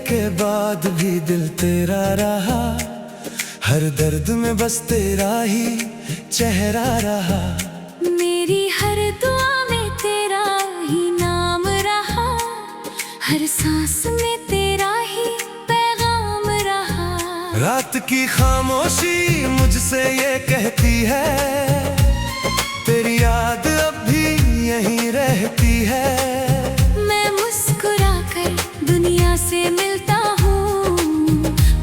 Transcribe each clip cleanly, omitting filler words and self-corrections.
के बाद भी दिल तेरा रहा, हर दर्द में बस तेरा ही चेहरा रहा। मेरी हर दुआ में तेरा ही नाम रहा, हर सांस में तेरा ही पैगाम रहा। रात की खामोशी मुझसे ये कहती है, तेरी याद अब भी यहीं रहती है। मैं मुस्कुरा कर दुनिया से मिलता हूँ,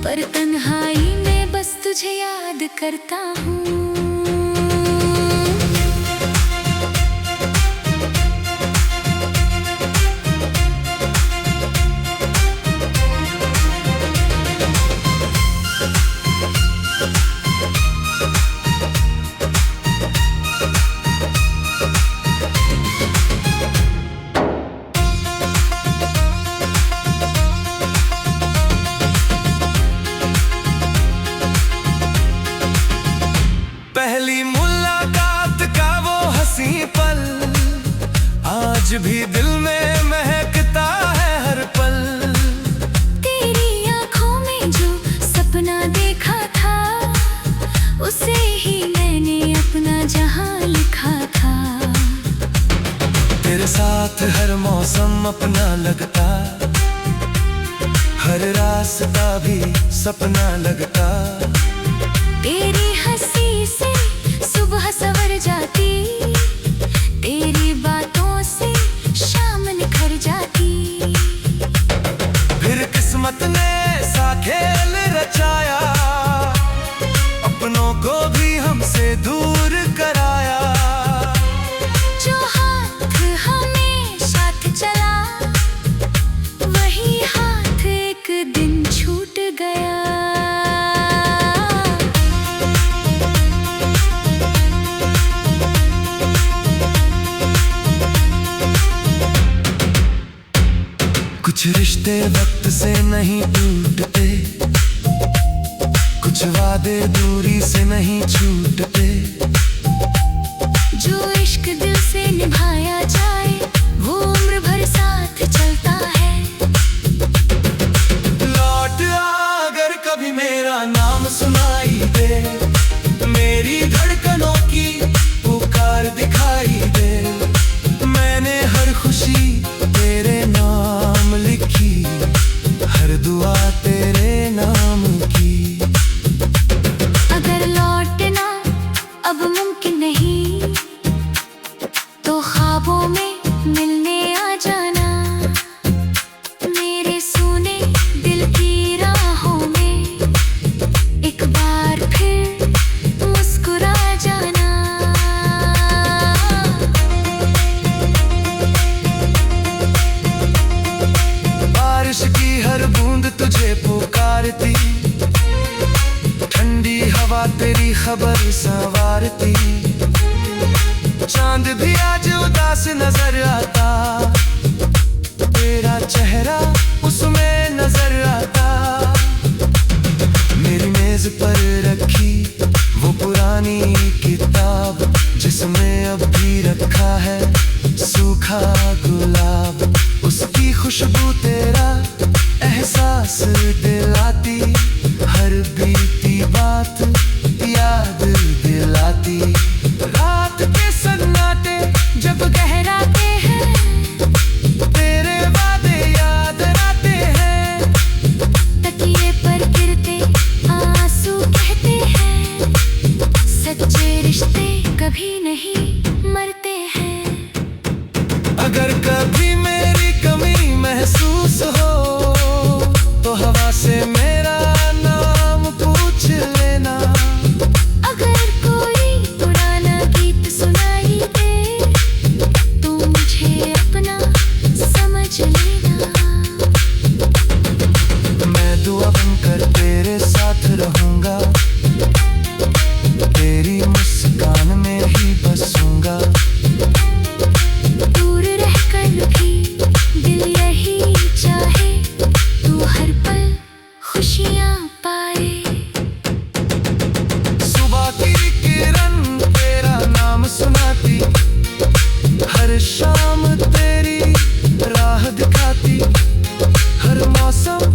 पर तन्हाई में बस तुझे याद करता हूँ। पहली मुलाकात का वो हंसी पल आज भी दिल में महकता है हर पल। तेरी आँखों में जो सपना देखा था, उसे ही मैंने अपना जहां लिखा था। तेरे साथ हर मौसम अपना लगता, हर रास्ता भी सपना लगता। तेरी हंसी से सुबह सवर जाती, तेरी बातों से शाम निखर जाती। फिर किस्मत ने सा खेल रचाया, अपनों को भी हमसे दूर कराया। जो हाथ हमें साथ चला, वही हाथ एक दिन छूट गया। कुछ रिश्ते वक्त से नहीं टूटते, कुछ वादे दूरी से नहीं छूटते। जो इश्क दिल से निभाया जाए, वो उम्र भर साथ चलता है। लौट आ अगर कभी मेरा नाम सुनाई दे, मेरी धड़कनों की पुकार दिखाई दे। मैंने हर खुशी तेरे नाम लिखी, हर दुआ तेरे नाम की। अगर लौटना अब मुमकिन नहीं, तो ख्वाबों में मिलने आ जाना। मेरे सुने दिल की राहों में एक बार फिर मुस्कुरा जाना। बारिश की हर बूंद तुझे पुकारती, ठंडी हवा तेरी खबर संवारती। चांद भी आज उदास नजर आता, तेरा चेहरा उसमें नजर आता। मेरी मेज पर रखी वो पुरानी किताब, जिसमें अब भी रखा है सूखा गुलाब। उसकी खुशबू तेरा एहसास दिलाती, हर बीती बात याद दिलाती। रात के सन्नाटे जब गहराते हैं, तेरे वादे याद आते हैं। तकिए पर गिरते आंसू कहते हैं, सच्चे रिश्ते कभी नहीं मरते हैं। अगर कभी मेरी कमी महसूस हो, तो हवा से मेरा नाम पूछ लेना। अगर कोई पुराना गीत सुनाई दे, तो मुझे अपना समझ लेना। मैं दुआ बनकर तेरे साथ रहूंगा, तेरी मुस्कान में ही बसूंगा। दूर रहकर भी दिल यही चाहे, तू हर पल खुशियाँ पाए। सुबह की किरण तेरा नाम सुनाती, हर शाम तेरी राह दिखाती। हर मौसम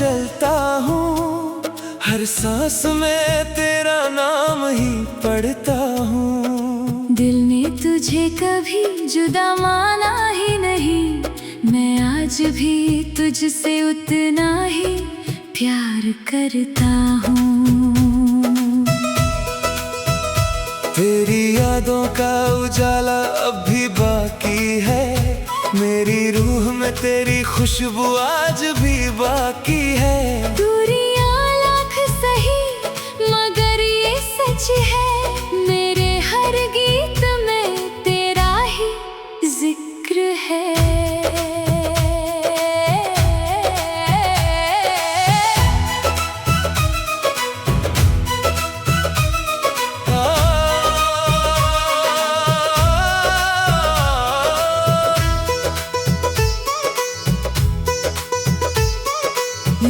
चलता हूँ, हर सांस में तेरा नाम ही पढ़ता हूँ। दिल ने तुझे कभी जुदा माना ही नहीं, मैं आज भी तुझसे उतना ही प्यार करता हूँ। तेरी यादों का उजाला अब भी बाकी है, मेरी रूह में तेरी खुशबू आज भी बाकी है। दूरियां लाख सही मगर ये सच है, मेरे हर गीत में तेरा ही जिक्र है।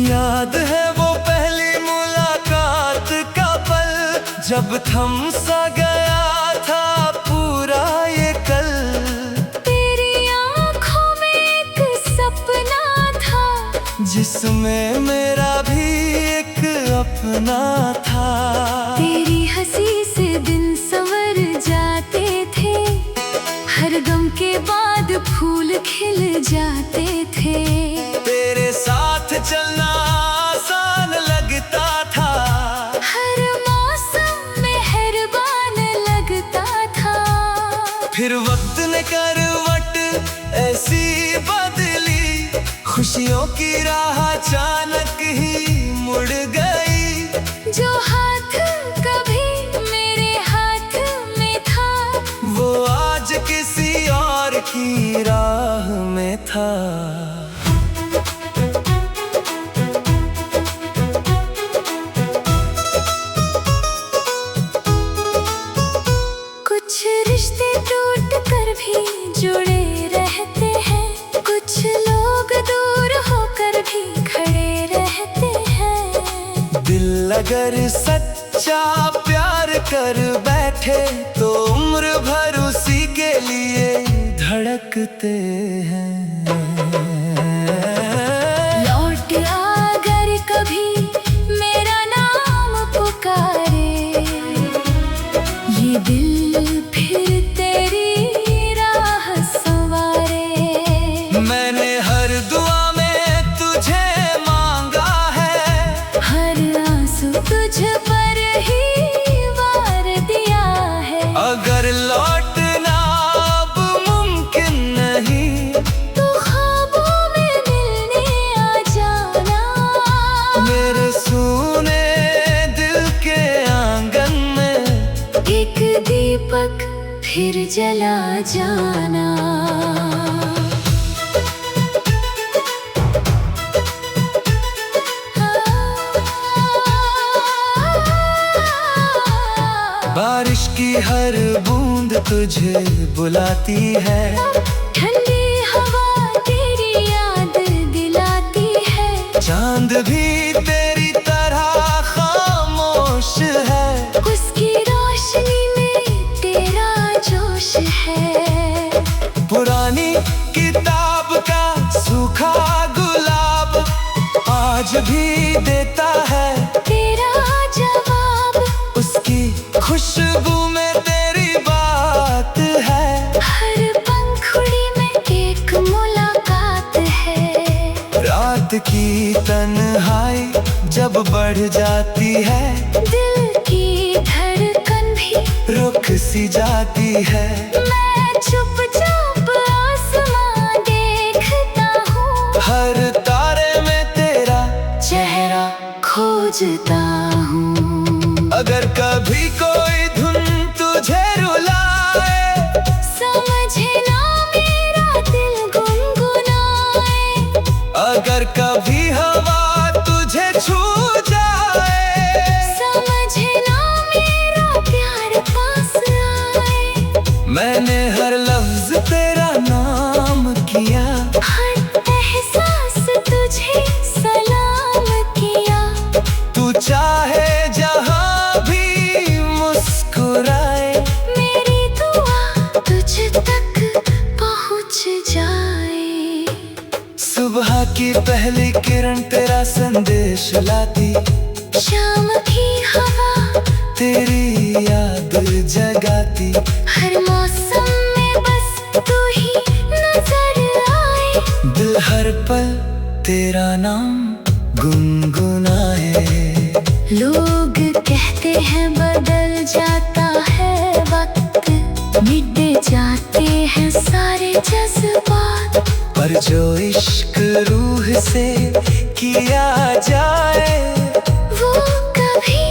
याद है वो पहली मुलाकात का पल, जब थम सा गया था पूरा ये कल। तेरी आँखों में एक सपना था, जिसमें मेरा भी एक अपना था। तेरी हंसी से दिन संवर जाते थे, हर गम के बाद फूल खिल जाते थे। तेरे साथ चलना आसान लगता था, हर मौसम मेहरबान लगता था। फिर वक्त ने करवट ऐसी बदली, खुशियों की राह अचानक ही मुड़ गई। जो हाथ कभी मेरे हाथ में था, वो आज किसी और की राह में था। कुछ रिश्ते टूट कर भी जुड़े रहते हैं, कुछ लोग दूर होकर भी खड़े रहते हैं। दिल अगर सच्चा प्यार कर बैठे, तो उम्र भर उसी के लिए धड़कते हैं। लौट अगर कभी मेरा नाम पुकारे, ये दिल फिर तेरी राह संवारे। मैंने हर दुआ में तुझे मांगा है, हर आंसू तुझ पर ही वार दिया है। अगर लौटना अब मुमकिन नहीं, तो ख्वाबों में मिलने आ जाना। मेरे सूने दिल के आंगन में एक दीपक फिर जला जाना। बारिश की हर बूंद तुझे बुलाती है, ठंडी हवा तेरी याद दिलाती है। चांद भी तेरी तरह खामोश है, उसकी रोशनी में तेरा जोश है। पुरानी किताब का सूखा गुलाब आज भी देता है तेरा जवाब, उसकी खुशबू में तेरी बात है। हर पंखुड़ी में एक मुलाकात है। रात की तन्हाई जब बढ़ जाती है, दिल की धड़कन भी रुक सी जाती है। मैं चुपचाप आसमां देखता हूँ, हर तारे में तेरा चेहरा खोजता हूँ। अगर कभी कोई धुन तुझे रुलाए, समझना मेरा दिल गुनगुनाए। अगर कभी हवा तुझे छू जाए, समझना मेरा प्यार पास आए। मैंने हर लफ्ज तेरा नाम किया, हर एहसास तुझे सलाम किया। तू चाहे जहां भी मुस्कुराए, मेरी दुआ तुझ तक पहुँच जाए। सुबह की की पहली किरण तेरा संदेश लाती, शाम की हवा तेरी याद जगाती, हर मौसम में बस तू ही नजर आए, दिल हर पल तेरा नाम गुनगुनाए। लोग कहते हैं बदल जाता है वक्त, मिट जाते हैं सारे जज्बात, पर जो इश्क रूह से किया जाए वो कभी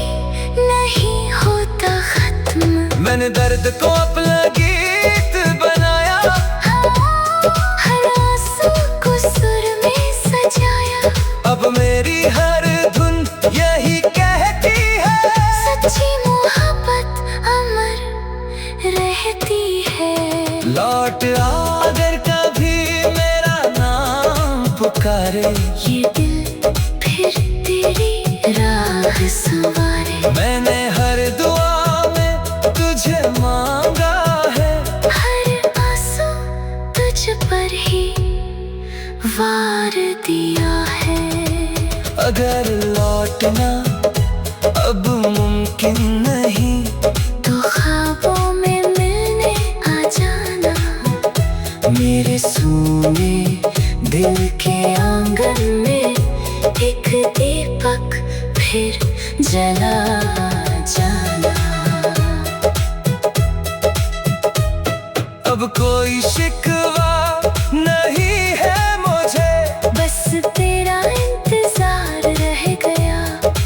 नहीं होता खत्म। मैंने दर्द को अपना गीत बनाया, हर आंसू को सुर में सजाया, अब मेरी हर धुन यही कहती है, सच्ची मोहब्बत अमर रहती है। लौट आ अगर कभी मेरा नाम पुकारे, ये दिल फिर तेरी राह संवारे, मैंने हर दुआ में तुझे मांगा है, हर आंसू तुझ पर ही वार दिया है। अगर लौटना अब मुमकिन नहीं, तो ख्वाबों में मिलने आ जाना, मेरे सूने दिल के आंगन में एक दीपक फिर जला जाना। अब कोई शिकवा नहीं है मुझे, बस तेरा इंतजार रह गया,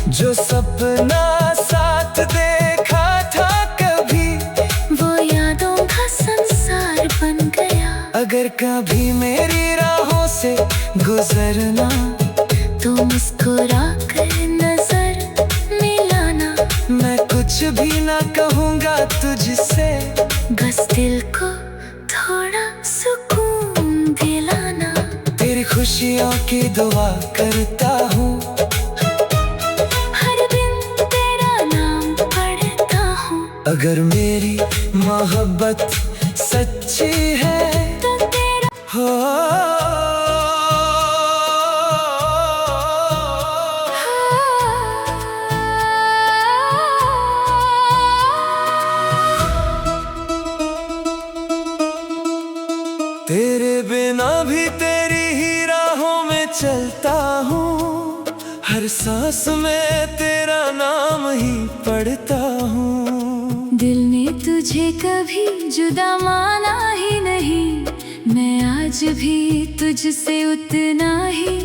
जो सपना साथ देखा था कभी वो यादों का संसार बन गया। अगर कभी मेरी राहों से गुजरना, तो मुस्कुरा कर नजर मिलाना, मैं कुछ भी ना कहूँगा तुझसे, बस दिल को थोड़ा सुकून दिलाना। तेरी खुशियों की दुआ करता हूँ, हर दिन तेरा नाम पढ़ता हूँ, अगर मेरी मोहब्बत सच्ची है तो तेरा हो। तेरे बिना भी तेरी ही राहों में चलता हूँ, हर सांस में तेरा नाम ही पढ़ता हूँ। दिल ने तुझे कभी जुदा माना ही नहीं, मैं आज भी तुझसे उतना ही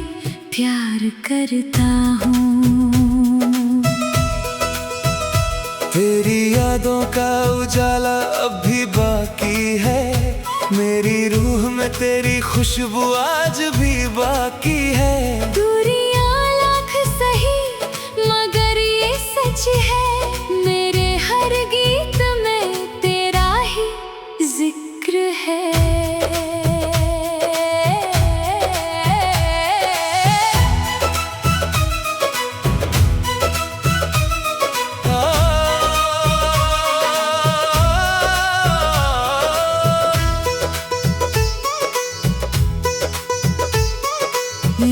प्यार करता हूँ। तेरी यादों का उजाला अब भी बाकी है, मेरी रूह में तेरी खुशबू आज भी बाकी है। दूरियां लाख सही मगर ये सच है, मेरे हर गीत में तेरा ही जिक्र है।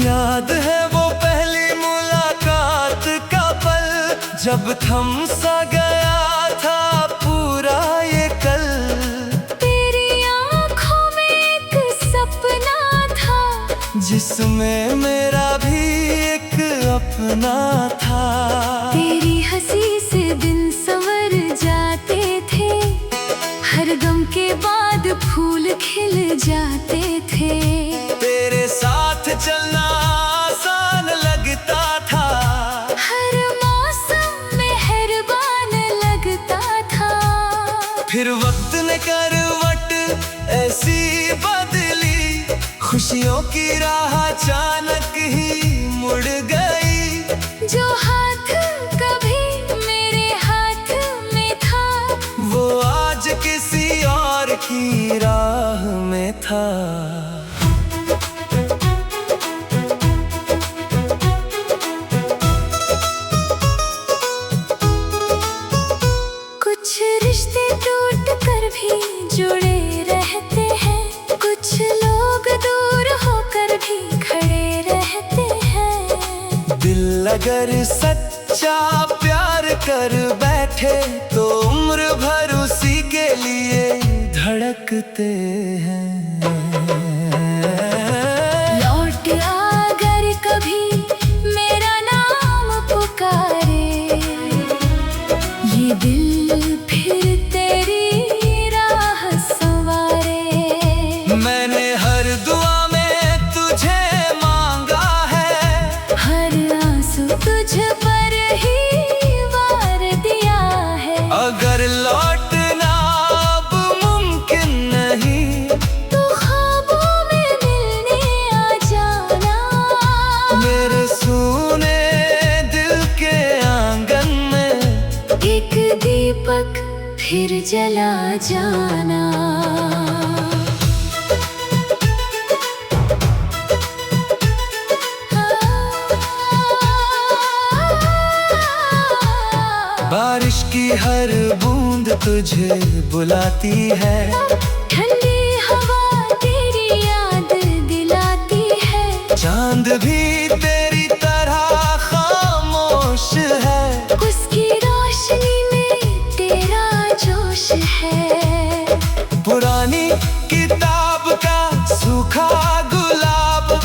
याद है वो पहली मुलाकात का पल, जब थम सा गया था पूरा ये कल। तेरी आँखों में एक सपना था, जिसमें मेरा भी एक अपना था। तेरी हंसी से दिन संवर जाते थे, हर गम के बाद फूल खिल जाते थे। तेरे साथ चलना आसान लगता था, हर मौसम मेहरबान लगता था। फिर वक्त ने करवट ऐसी बदली, खुशियों की राह अचानक ही मुड़ गई। जो हाथ कभी मेरे हाथ में था, वो आज किसी और की राह में था। कुछ रिश्ते टूट कर भी जुड़े रहते हैं, कुछ लोग दूर होकर भी खड़े रहते अगर सच्चा प्यार कर बैठे तो उम्र भर उसी के लिए धड़कते हैं। लौट अगर कभी मेरा नाम पुकारे, ये दिल फिर तेरी राह संवारे। मैंने हर दुआ में तुझे मांगा है, हर आंसू तुझ पर ही वार दिया है। अगर लौटना अब मुमकिन नहीं तो ख्वाबों में मिलने आ जाना। मेरे सूने दिल के आंगन में एक दीपक फिर जला जाना। बारिश की हर बूंद तुझे बुलाती है, ठंडी हवा तेरी याद दिलाती है। चांद भी तेरी तरह खामोश है, उसकी रोशनी में तेरा जोश है। पुरानी किताब का सूखा गुलाब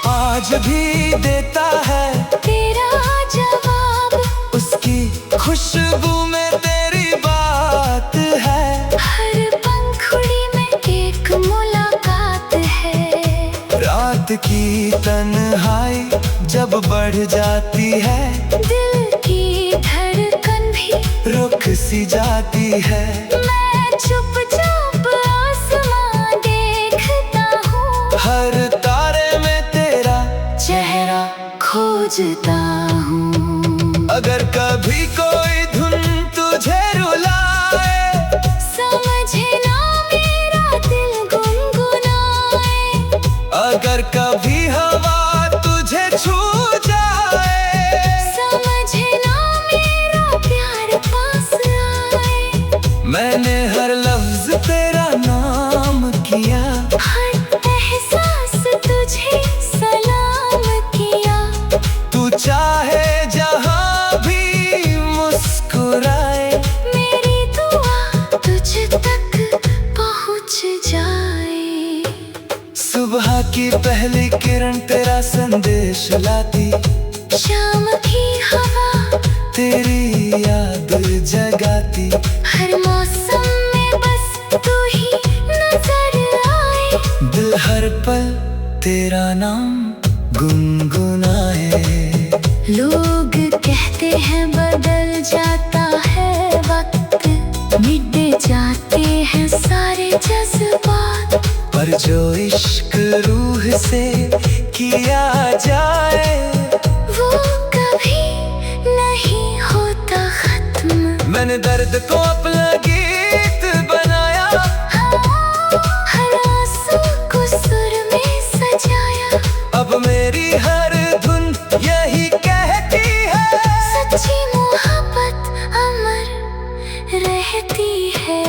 आज भी देता है तेरा जवाब, उसकी खुशबू में तेरी बात है। हर पंखुड़ी में एक मुलाकात है। रात की तन्हाई जब बढ़ जाती है, दिल की धड़कन भी रुक सी जाती है। मैं चुपचाप आसमां देखता हूँ, हर तारे में तेरा चेहरा खोजता हूँ। अगर कभी कोई धुन तुझे रुलाए, समझना मेरा दिल गुनगुनाए। अगर कभी हवा तुझे छू जाए, समझना मेरा प्यार पास आए। मैंने हर लफ्ज तेरा नाम किया, हर एहसास तुझे सलाम किया। तू चाहे जहां भी मुस्कुराए, मेरी दुआ तुझ तक पहुँच जाए। सुबह की पहली किरण तेरा संदेश लाती, शाम की हवा तेरी याद जगाती। हर मौसम में बस तू ही नजर आए। दिल हर पल तेरा नाम गुनगुनाए। लोग कहते हैं बदल जाता है वक्त, मिट जाते हैं सारे जज्बात। पर जो इश्क रूह से किया जाए, वो कभी नहीं होता खत्म। मैंने दर्द को अपना गीत बनाया, हर आंसू को सुर में सजाया। अब मेरी हर धुन यही कहती है, सच्ची मोहब्बत अमर रहती है।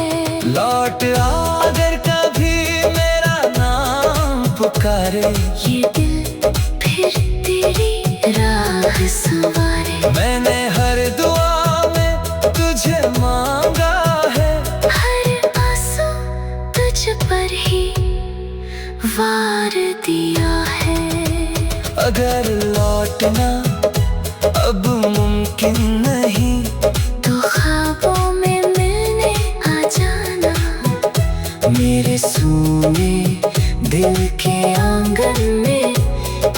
लौट आ अगर कभी मेरा नाम पुकारे, ये दिल फिर तेरी राह संवारे। मैंने हर दुआ में तुझे मांगा है, हर आंसू तुझ पर ही वार दिया है। अगर लौटना अब मुमकिन नहीं तो ख्वाबों में मिलने आ जाना। मेरे सूने दिल के आंगन में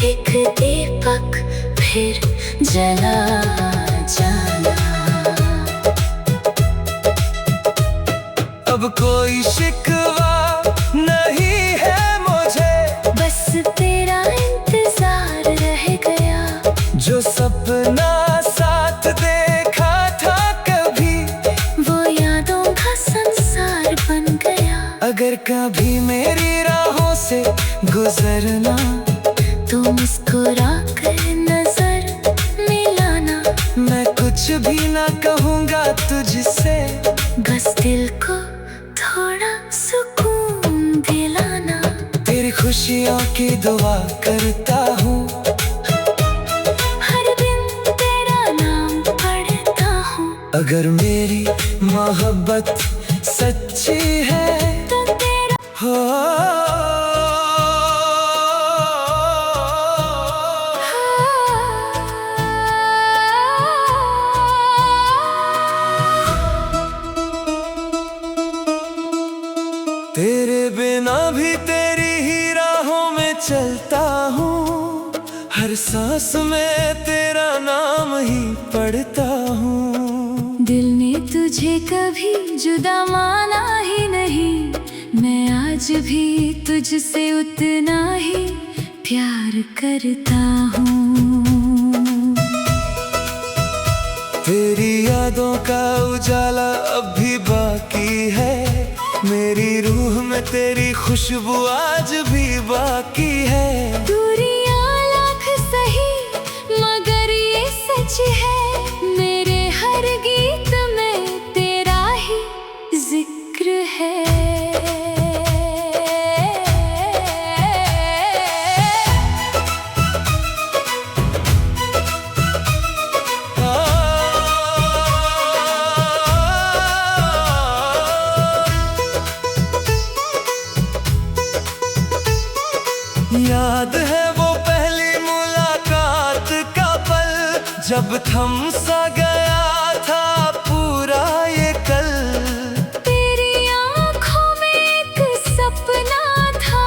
एक दीपक फिर जला जाना। अब कोई शिकवा नहीं है मुझे, बस तेरा इंतजार रह गया। जो सपना साथ देखा था कभी, वो यादों का संसार बन गया। अगर कभी मेरी राहों से गुजरना, तो मुस्कुरा कर नजर मिलाना। मैं कुछ भी ना कहूँगा तुझसे, बस दिल को थोड़ा सुकून दिलाना। तेरी खुशियों की दुआ करता हूँ, हर दिन अगर मेरी मोहब्बत सच्ची है तो तेरा हो तेरे बिना भी तेरी ही राहों में चलता हूँ, हर सांस में तेरा नाम ही पढ़ता हूँ। दिल ने तुझे कभी जुदा माना ही नहीं, मैं आज भी तुझसे उतना ही प्यार करता हूँ। तेरी यादों का उजाला अब भी बाकी है, मेरी रूह में तेरी खुशबू आज भी बाकी है। दूरियां लाख सही मगर ये सच है, मेरे हर गीत में तेरा ही जिक्र है। याद है वो पहली मुलाकात का पल, जब थम सा गया था पूरा ये कल। तेरी आँखों में एक सपना था,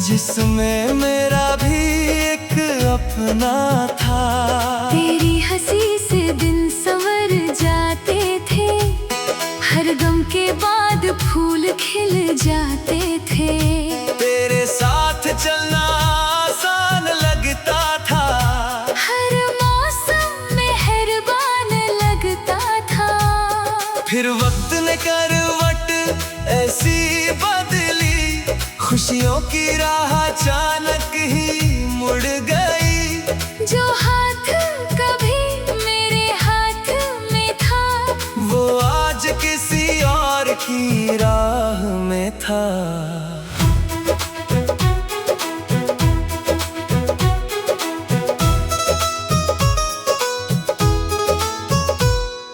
जिसमें मेरा भी एक अपना था। तेरी हंसी से दिन संवर जाते थे, हर गम के बाद फूल खिल जाते थे। तेरे साथ चलना आसान लगता था, हर मौसम मेहरबान लगता था। फिर वक्त ने करवट ऐसी बदली, खुशियों की राह अचानक ही मुड़ गई। जो हाथ कभी मेरे हाथ में था, वो आज किसी और की राह में था।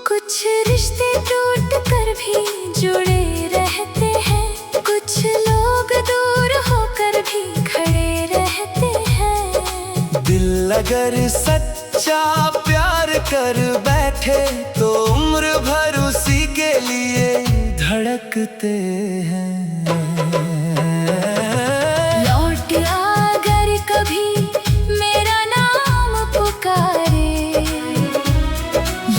कुछ रिश्ते टूट कर भी जुड़े रहते हैं, कुछ लोग दूर होकर भी खड़े रहते हैं। दिल अगर सच्चा प्यार कर बैठे, तो उम्र भर उसी के लिए धड़कते हैं। लौट अगर कभी मेरा नाम पुकारे,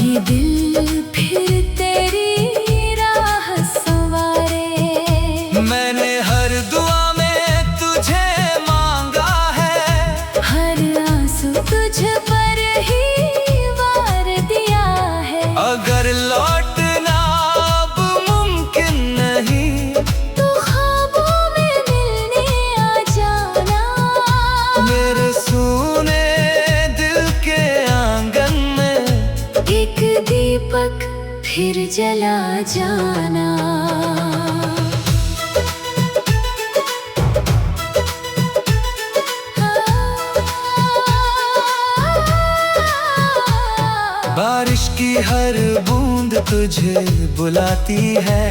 ये दिल फिर तेरी राह संवारे। मैंने हर दुआ में तुझे मांगा है, हर आंसू तुझ पर ही वार दिया है। अगर लौटना अब मुमकिन नहीं, तो ख्वाबों में मिलने आ जाना। मेरे सूने दिल के आंगन में एक दीपक फिर जला जाना। बारिश की हर बूंद तुझे बुलाती है,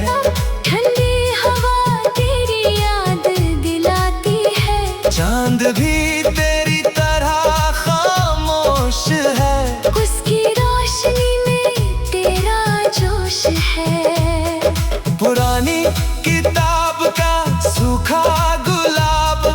ठंडी हवा तेरी याद दिलाती है। चांद भी तेरी तरह खामोश है, उसकी रोशनी में तेरा जोश है। पुरानी किताब का सूखा गुलाब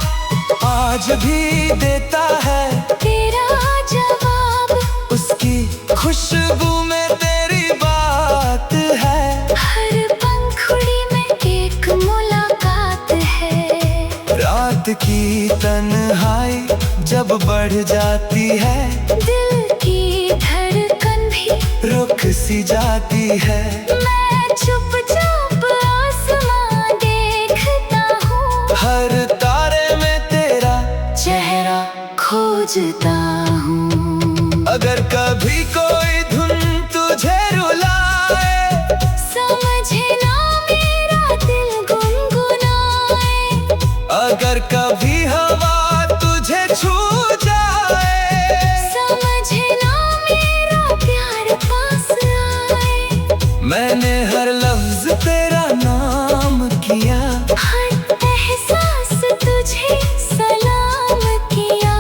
आज भी देता है तेरा जवाब, उसकी खुशबू में तेरी बात है। हर पंखुड़ी में एक मुलाकात है। रात की तन्हाई जब बढ़ जाती है, दिल की धड़कन भी रुक सी जाती है। मैं चुपचाप आसमां देखता हूँ, हर तारे में तेरा चेहरा खोजता हूँ। अगर कभी कोई धुन तुझे रुलाए, समझना मेरा दिल गुनगुनाए। अगर कभी हवा तुझे छू जाए, समझना मेरा प्यार पास आए। किया, हर एहसास तुझे सलाम किया।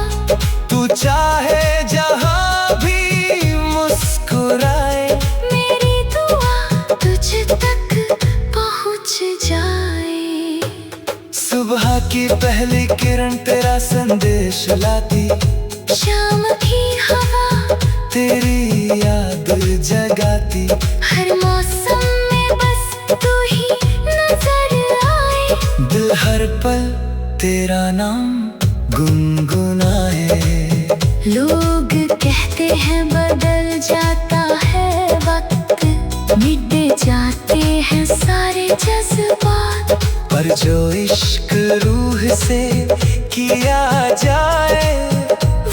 तू चाहे जहां भी मुस्कुराए, मेरी दुआ तुझ तक पहुंच जाए। सुबह की पहली किरण तेरा संदेश लाती, शाम की हवा तेरी याद जगाती। हर मौसम में बस तू ही नजर आए। दिल हर पल तेरा नाम गुनगुनाए। लोग कहते हैं बदल जाता है वक्त, मिट जाते हैं सारे जज्बात। पर जो इश्क रूह से किया जाए,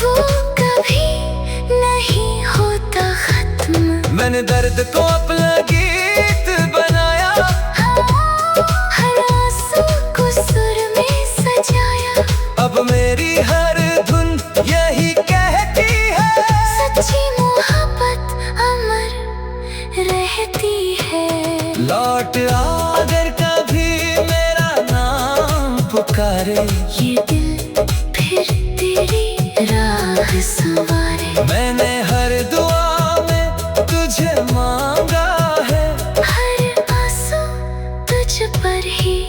वो कभी नहीं होता खत्म। मैंने दर्द को अपना गीत बनाया, हर आंसू को सुर में सजाया। अब मेरी हर धुन यही कहती है, सच्ची मोहब्बत अमर रहती है। लौट आ अगर कभी मेरा नाम पुकारे, ये दिल फिर तेरी राह संवारे। मैंने हर दुआ में तुझे मांगा है, हर आंसू तुझ पर ही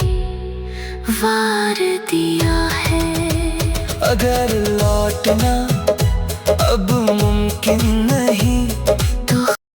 वार दिया है। अगर